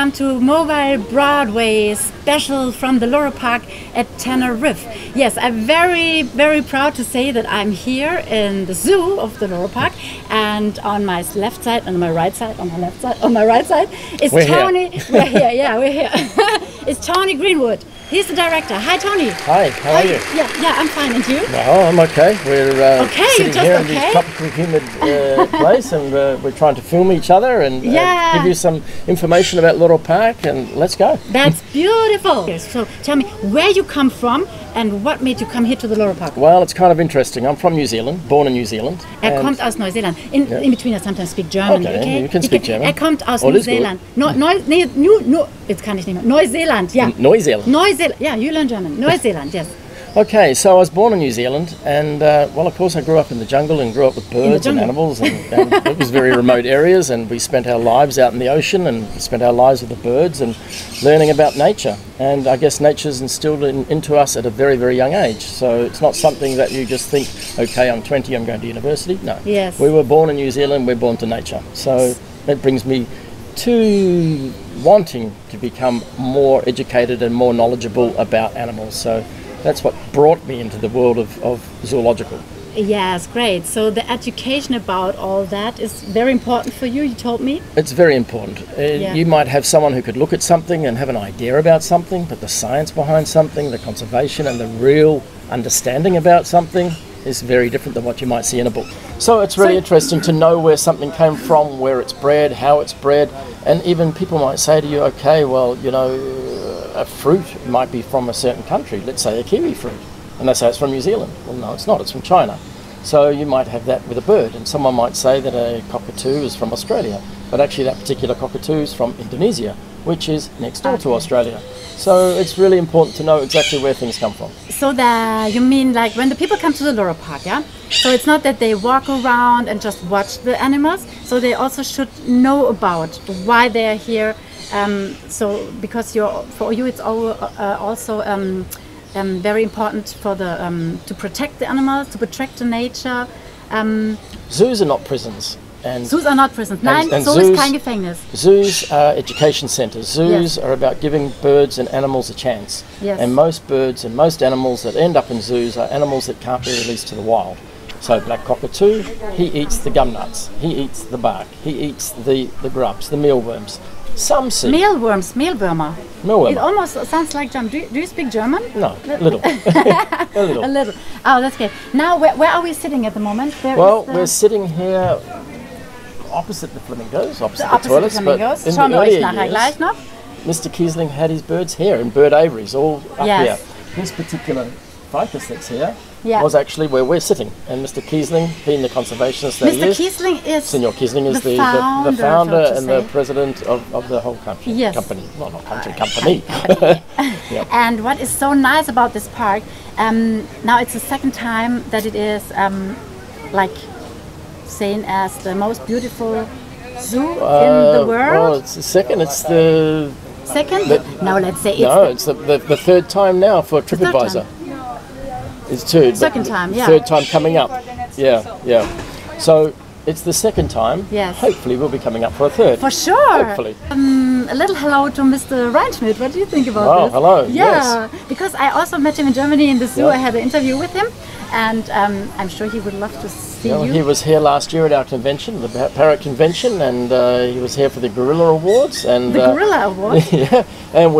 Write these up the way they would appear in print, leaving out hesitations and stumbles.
welcome to Mobile Broadway special from the Loro Park at Teneriffa. Yes, I'm very, very proud to say that I'm here in the zoo of the Loro Park, and on my left side, on my right side, on my left side, on my right side is Tony. We're here, yeah, we're here. It's Tony Greenwood. He's the director. Hi, Tony. Hi, how are you? Yeah, I'm fine. And you? Well, I'm okay. We're sitting here in okay? this tropical humid place, and we're trying to film each other and give you some information about Loro Park, and let's go. That's beautiful. So tell me where you come from and what made you come here to the Loro Park? Well, it's kind of interesting. I'm from New Zealand, born in New Zealand. Kommt aus Neuseeland. In between I sometimes speak German. Okay, you can speak German. Kommt aus Neuseeland. Jetzt kann ich nicht mehr. Neuseeland, ja. Neuseeland. Neuseeland, yeah, you learn German. Neuseeland, yes. Okay, so I was born in New Zealand, and well, of course I grew up in the jungle and grew up with birds and animals, and it was very remote areas, and we spent our lives out in the ocean, and we spent our lives with the birds and learning about nature. And I guess nature's instilled into us at a very, very young age, so it's not something that you just think, okay, I'm 20, I'm going to university. No, yes. We were born in New Zealand, we're born to nature. So that brings me to wanting to become more educated and more knowledgeable about animals. So that's what brought me into the world of zoological. Yes, great. So the education about all that is very important for you, you told me? It's very important. You might have someone who could look at something and have an idea about something, but the science behind something, the conservation and the real understanding about something is very different than what you might see in a book. So it's really interesting to know where something came from, where it's bred, how it's bred, and even people might say to you, okay, well, you know, a fruit might be from a certain country, let's say a kiwi fruit, and they say it's from New Zealand. Well, no, it's not, it's from China. So you might have that with a bird, and someone might say that a cockatoo is from Australia, but actually that particular cockatoo is from Indonesia, which is next door to Australia. So it's really important to know exactly where things come from. So you mean like when the people come to the Loro Park, yeah? So it's not that they walk around and just watch the animals, so they also should know about why they're here. So because for you it's also very important for to protect the animals, to protect the nature. Zoos are not prisons. Zoos are not prisons. Nein, Zoo ist kein Gefängnis. Zoos are education centres. Zoos are about giving birds and animals a chance. Yes. And most birds and most animals that end up in zoos are animals that can't be released to the wild. So black cockatoo, he eats the gum nuts, he eats the bark, he eats the grubs, the mealworms. Some see. Mealwormer. Mealwormer. It almost sounds like German. Do you speak German? No, a little. A little. A little. Oh, that's good. Now, where are we sitting at the moment? We're sitting here opposite the flamingos, opposite the toilets. But in the earlier years, Mr. Kiesling had his birds here in bird aviaries, all up here. This particular ficus that's here was actually where we're sitting, and Mr. Kiesling, being the conservationist that he is, Senor Kiesling is the founder and the president of the whole country. Yes. Company. Well, not country, company. Yep. And what is so nice about this park, now it's the second time that it is like seen as the most beautiful zoo in the world. Well, it's the second. It's the second. No, let's say it's the third time now for TripAdvisor. It's two. Second time, yeah. Third time coming up. Yeah. So it's the second time. Yes. Hopefully we'll be coming up for a third. For sure. Hopefully. A little hello to Mr. Reinschmidt. What do you think about this? Hello. Yeah, yes. Because I also met him in Germany in the zoo. I had an interview with him, and I'm sure he would love to see you. He was here last year at our convention, the Parrot Convention, and he was here for the Gorilla Awards. And the Gorilla Awards? Yeah, and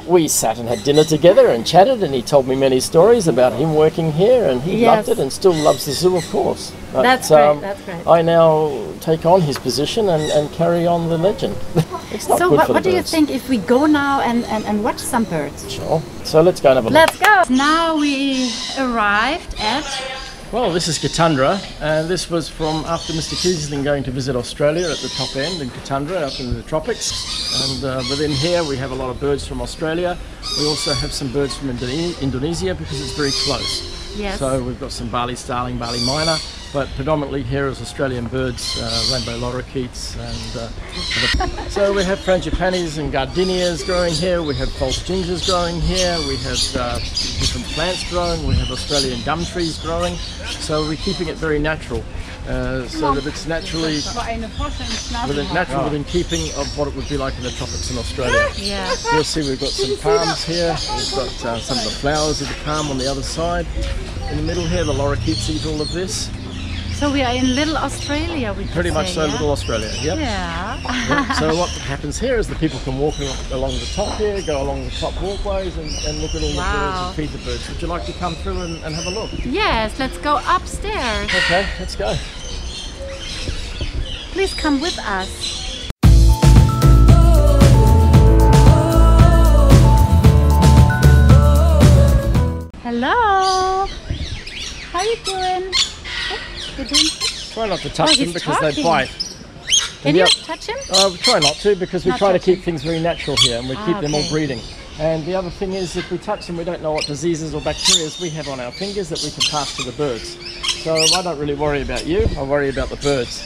we sat and had dinner together and chatted, and he told me many stories about him working here, and he loved it and still loves the zoo, of course. But, that's great. I now take on his position and carry on the legend. It's not so good for what the do you birds. think if we go now and watch some birds? Sure. So let's go and have a look. Let's go. Now we arrived at... Well, this is Katundra, and this was from after Mr. Kiesling going to visit Australia at the top end in Katundra, up in the tropics. And within here we have a lot of birds from Australia. We also have some birds from Indonesia because it's very close. Yes. So we've got some Bali starling, Bali minor, but predominantly here is Australian birds, rainbow lorikeets, and so we have frangipanis and gardenias growing here. We have false gingers growing here. We have different plants growing. We have Australian gum trees growing. So we're keeping it very natural. so that it's naturally within keeping of what it would be like in the tropics in Australia. Yeah. You'll see we've got some palms here. We've got some of the flowers of the palm on the other side. In the middle here, the lorikeets eat all of this. So we are in Little Australia, we Pretty much so, yeah? Little Australia, yep. Yeah. Yep. So what happens here is the people can walk along the top here, go along the top walkways and look at all the birds and feed the birds. Would you like to come through and have a look? Yes, let's go upstairs. Okay, let's go. Please come with us. Hello. How are you doing? Try not to touch them because talking. they bite. Can you touch him? We try not to because we Not try to touching. keep things very natural here and we keep them all okay. breeding. And the other thing is if we touch them we don't know what diseases or bacteria we have on our fingers that we can pass to the birds. So I don't really worry about you, I worry about the birds.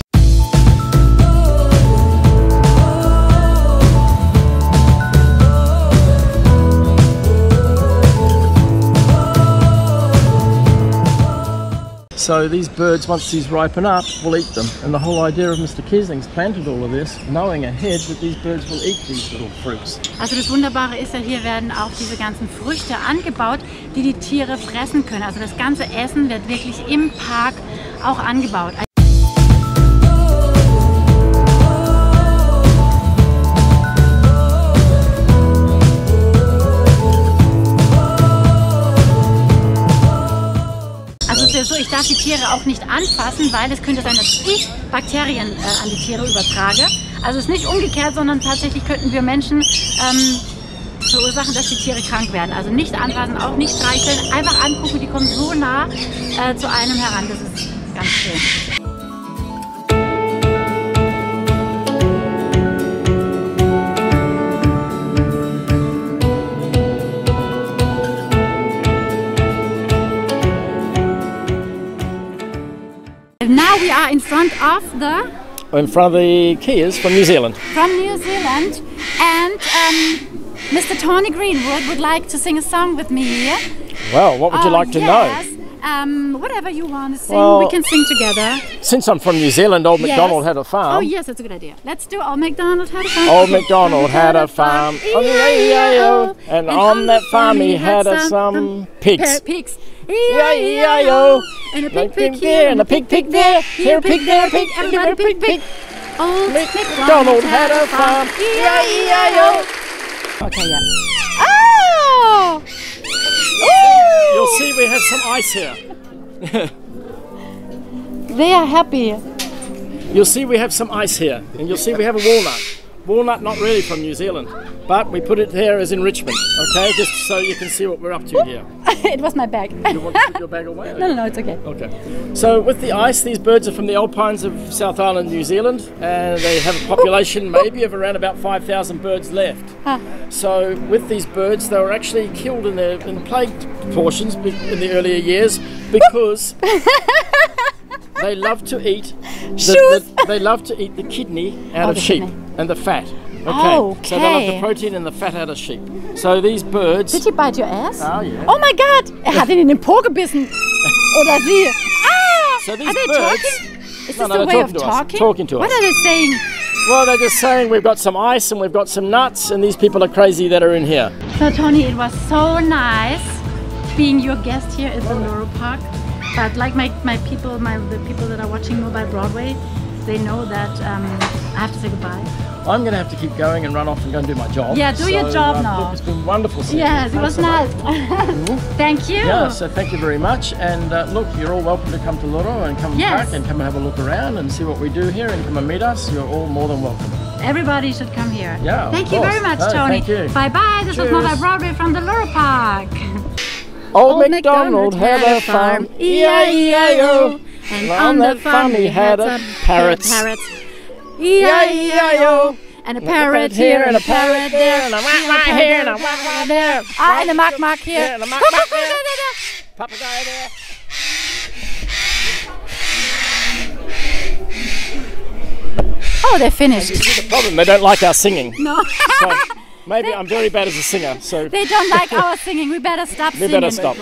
So these birds, once these ripen up, will eat them. And the whole idea of Mr. Kiesling's planted all of this, knowing ahead that these birds will eat these little fruits. Also das Wunderbare ist ja, hier werden auch diese ganzen Früchte angebaut, die die Tiere fressen können. Also das ganze Essen wird wirklich im Park auch angebaut. So, ich darf die Tiere auch nicht anfassen, weil es könnte sein, dass ich Bakterien an die Tiere übertrage. Also es ist nicht umgekehrt, sondern tatsächlich könnten wir Menschen verursachen, dass die Tiere krank werden. Also nicht anfassen, auch nicht streicheln, einfach angucken, die kommen so nah zu einem heran. Das ist ganz schön. Now we are in front of the Kias from New Zealand. From New Zealand, and Mr. Tony Greenwood would like to sing a song with me. Well, what would you like to know? Whatever you want to sing, well, we can sing together. Since I'm from New Zealand, Old MacDonald had a farm. Oh yes, that's a good idea. Let's do Old MacDonald had a farm. Old MacDonald had a farm, E-I-E-I-O, and on that farm he had some pigs. Pigs. E-I-E-I-O, and a pig here, and a pig there, here a pig, there a pig, everybody pig. Old MacDonald had a farm, E-I-E-I-O. Okay, yeah. Oh! You'll see we have some ice here. They are happy. You'll see we have some ice here, and you'll see we have a walnut. Walnut not really from New Zealand, but we put it here as enrichment, okay? Just so you can see what we're up to here. It was my bag. You want to put your bag away? No, it's okay. Okay. So with the ice, these birds are from the alpines of South Island, New Zealand, and they have a population maybe of around about 5,000 birds left. Huh. So with these birds, they were actually killed in plague proportions in the earlier years because they love to eat the kidney out of sheep and the fat. Okay. So they love the protein and the fat out of sheep. So these birds. Did he bite your ass? Oh yeah. Oh my God! Hat ihn in den Po gebissen. Oder sie. Ah! So these are they birds. talking? Is this the way of talking? Talking to us. What are they saying? Well, they're just saying we've got some ice and we've got some nuts, and these people are crazy that are in here. So Tony, it was so nice being your guest here at the Loro Park. But like the people that are watching Mobile Broadway, they know that I have to say goodbye. I'm going to have to keep going and run off and go and do my job. Yeah, do your job now. Look, it's been wonderful seeing you. Yes, it was nice. Thank you. Yeah, so thank you very much. And look, you're all welcome to come to Loro and come back and come and have a look around and see what we do here and come and meet us. You're all more than welcome. Everybody should come here. Yeah, thank you very much, Tony. Thank you. Bye-bye. This was Mobile Broadway from the Loro Park. Old MacDonald had a farm, E-I-E-I-O, and on that farm he had a parrots. E-I-E-I-O, and a parrot here, and a parrot there, and a wack here, and a wack there. And a mack here, and a mack there. Papagei there. Oh, they're finished. You see the problem, they don't like our singing. No. So maybe I'm very bad as a singer. So they don't like our singing. We better stop singing. We better stop.